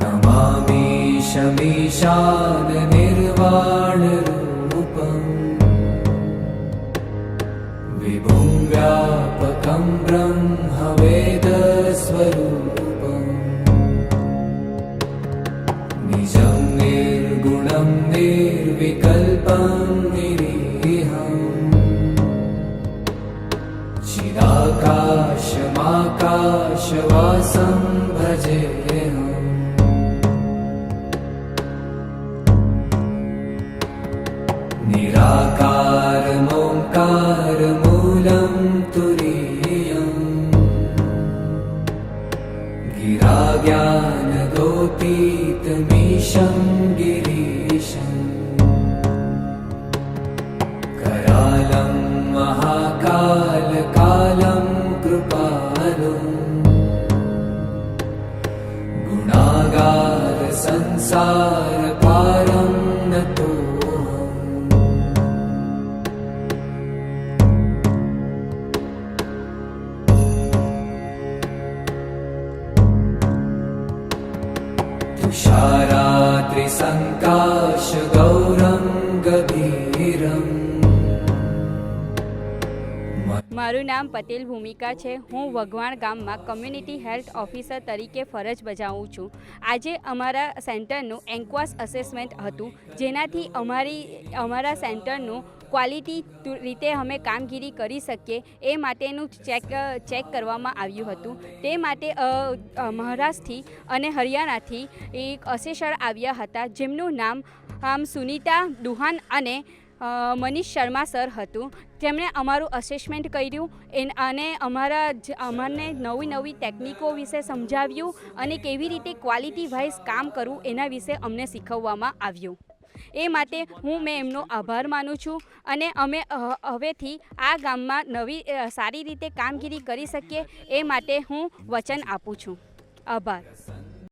नमामि शमीशान निर्वाणरूपम् विभुं व्यापकं ब्रह्मवेदस्वरूपम् निजं निर्गुणं निर्विकल्पं निरीहम् चिदाकाशमाकाशवासं भजेऽहम् निराकारमोङ्कारमूलं तुरीयम् गिराज्ञानगोतीतमीशं गिरीशम् करालं महाकालकालं कृपालुं गुणागारसंसारपारं नतोऽहम् तुषारात्रिसङ्काशगौरं गभीरम्। મારું નામ પટેલ ભૂમિકા છે। હું વઘવાણ ગામમાં કમ્યુનિટી હેલ્થ ઓફિસર તરીકે ફરજ બજાવું છું। આજે અમારા સેન્ટરનું એન્ક્વાસ અસેસમેન્ટ હતું, જેનાથી અમારા સેન્ટરનું ક્વોલિટી રીતે અમે કામગીરી કરી શકીએ એ માટેનું ચેક કરવામાં આવ્યું હતું। તે માટે મહારાષ્ટ્રથી અને હરિયાણાથી એક અસેસર આવ્યા હતા, જેમનું નામ સુનિતા દુહાન અને મનીષ શર્મા સર હતું। તેમણે અમારું અસેસમેન્ટ કર્યું અને અમને નવી ટેકનિકો વિશે સમજાવ્યું અને કેવી રીતે ક્વોલિટી વાઇઝ કામ કરવું એના વિશે અમને શીખવવામાં આવ્યું। એ માટે મેં એમનો આભાર માનું છું અને અમે હવેથી આ ગામમાં સારી રીતે કામગીરી કરી શકીએ એ માટે હું વચન આપું છું। આભાર।